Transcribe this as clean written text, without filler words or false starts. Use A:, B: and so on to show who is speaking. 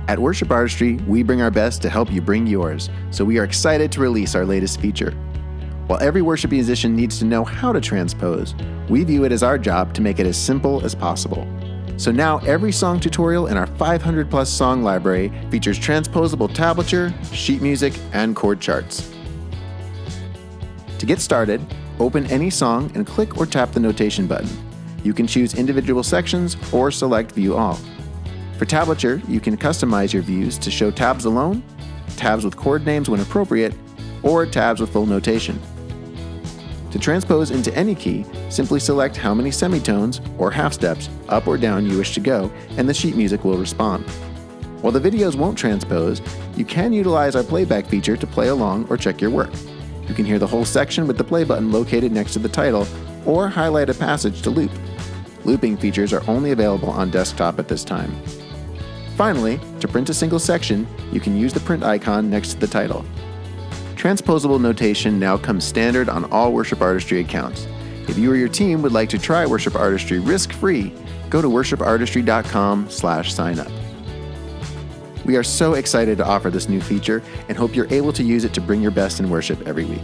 A: At Worship Artistry, we bring our best to help you bring yours, so we are excited to release our latest feature. While every worship musician needs to know how to transpose, we view it as our job to make it as simple as possible. So now every song tutorial in our 500-plus song library features transposable tablature, sheet music, and chord charts. To get started, open any song and click or tap the notation button. You can choose individual sections or select View All. For tablature, you can customize your views to show tabs alone, tabs with chord names when appropriate, or tabs with full notation. To transpose into any key, simply select how many semitones or half steps up or down you wish to go, and the sheet music will respond. While the videos won't transpose, you can utilize our playback feature to play along or check your work. You can hear the whole section with the play button located next to the title, or highlight a passage to loop. Looping features are only available on desktop at this time. Finally, to print a single section, you can use the print icon next to the title. Transposable notation now comes standard on all Worship Artistry accounts. If you or your team would like to try Worship Artistry risk-free, go to worshipartistry.com/signup. We are so excited to offer this new feature and hope you're able to use it to bring your best in worship every week.